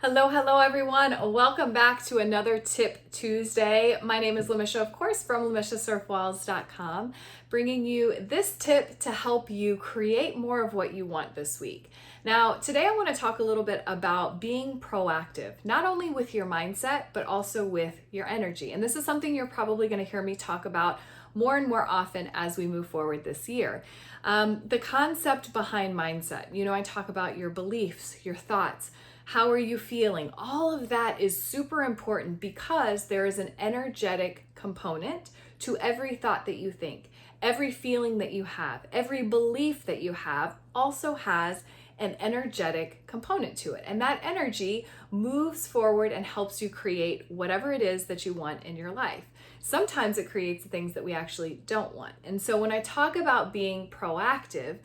Hello everyone. Welcome back to another Tip Tuesday. My name is Lamisha, of course, from LamishaSerf-Walls.com, bringing you this tip to help you create more of what you want this week. Now, today I want to talk a little bit about being proactive, not only with your mindset, but also with your energy. And this is something you're probably going to hear me talk about more and more often as we move forward this year. The concept behind mindset, I talk about your beliefs, your thoughts. How are you feeling? All of that is super important because there is an energetic component to every thought that you think. Every feeling that you have, every belief that you have also has an energetic component to it. And that energy moves forward and helps you create whatever it is that you want in your life. Sometimes it creates things that we actually don't want. And so when I talk about being proactive,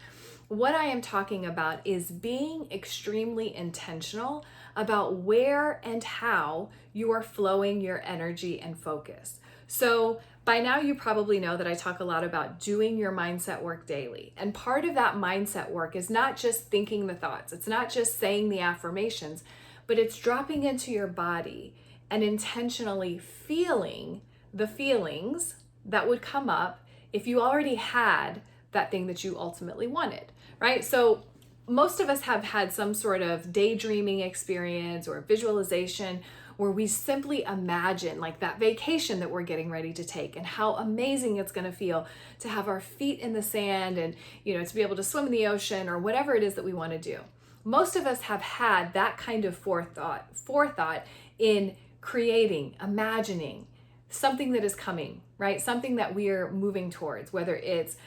what I am talking about is being extremely intentional about where and how you are flowing your energy and focus. So by now you probably know that I talk a lot about doing your mindset work daily. And part of that mindset work is not just thinking the thoughts, it's not just saying the affirmations, but it's dropping into your body and intentionally feeling the feelings that would come up if you already had that thing that you ultimately wanted, right? So most of us have had some sort of daydreaming experience or visualization where we simply imagine like that vacation that we're getting ready to take and how amazing it's going to feel to have our feet in the sand and, to be able to swim in the ocean or whatever it is that we want to do. Most of us have had that kind of forethought in creating, imagining something that is coming, right? Something that we're moving towards, whether it's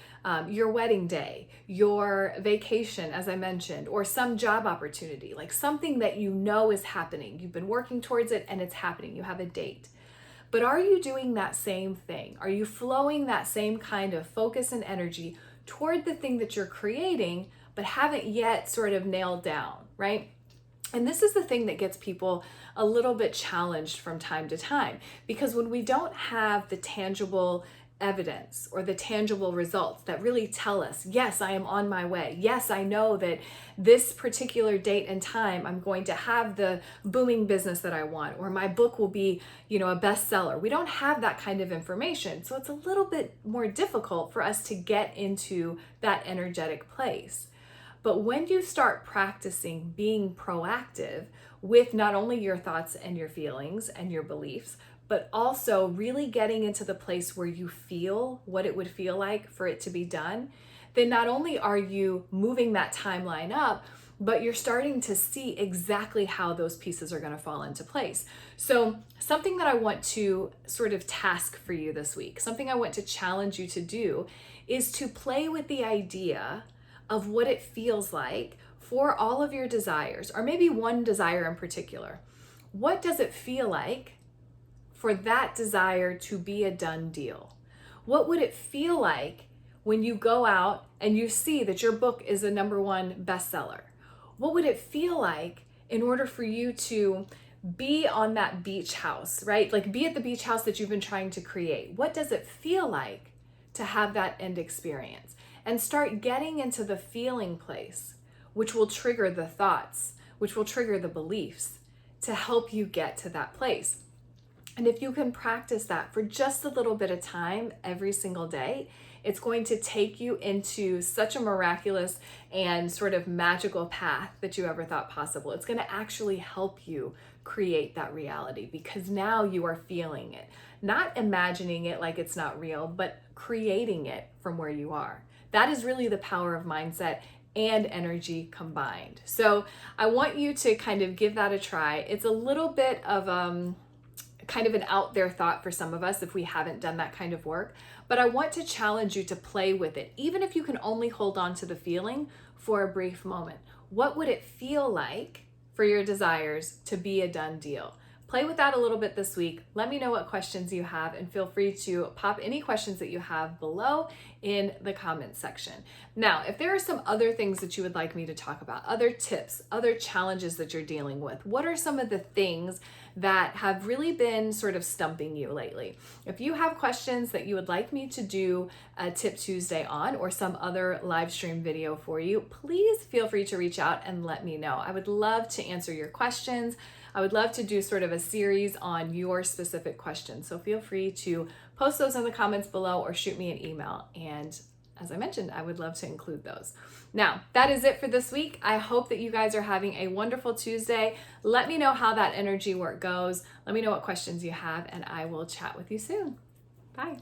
your wedding day, your vacation, as I mentioned, or some job opportunity, like something that you know is happening. You've been working towards it and it's happening. You have a date. But are you doing that same thing? Are you flowing that same kind of focus and energy toward the thing that you're creating, but haven't yet sort of nailed down, right? And this is the thing that gets people a little bit challenged from time to time, because when we don't have the tangible evidence or the tangible results that really tell us, yes, I am on my way. Yes, I know that this particular date and time, I'm going to have the booming business that I want, or my book will be, a bestseller. We don't have that kind of information. So it's a little bit more difficult for us to get into that energetic place. But when you start practicing being proactive with not only your thoughts and your feelings and your beliefs, but also really getting into the place where you feel what it would feel like for it to be done, then not only are you moving that timeline up, but you're starting to see exactly how those pieces are going to fall into place. So something that I want to sort of task for you this week, something I want to challenge you to do, is to play with the idea of what it feels like for all of your desires, or maybe one desire in particular. What does it feel like for that desire to be a done deal? What would it feel like when you go out and you see that your book is a #1 bestseller? What would it feel like in order for you to be on that beach house, right? Like be at the beach house that you've been trying to create. What does it feel like to have that end experience? And start getting into the feeling place, which will trigger the thoughts, which will trigger the beliefs to help you get to that place. And if you can practice that for just a little bit of time every single day, it's going to take you into such a miraculous and sort of magical path that you ever thought possible. It's going to actually help you create that reality because now you are feeling it, not imagining it like it's not real, but creating it from where you are. That is really the power of mindset and energy combined. So I want you to kind of give that a try. It's a little bit of kind of an out there thought for some of us if we haven't done that kind of work, but I want to challenge you to play with it, even if you can only hold on to the feeling for a brief moment. What would it feel like for your desires to be a done deal? Play with that a little bit this week. Let me know what questions you have and feel free to pop any questions that you have below in the comments section. Now, if there are some other things that you would like me to talk about, other tips, other challenges that you're dealing with, what are some of the things that have really been sort of stumping you lately? If you have questions that you would like me to do a Tip Tuesday on, or some other live stream video for you, please feel free to reach out and let me know. I would love to answer your questions. I would love to do sort of a series on your specific questions. So feel free to post those in the comments below or shoot me an email. And as I mentioned, I would love to include those. Now, that is it for this week. I hope that you guys are having a wonderful Tuesday. Let me know how that energy work goes. Let me know what questions you have, and I will chat with you soon. Bye.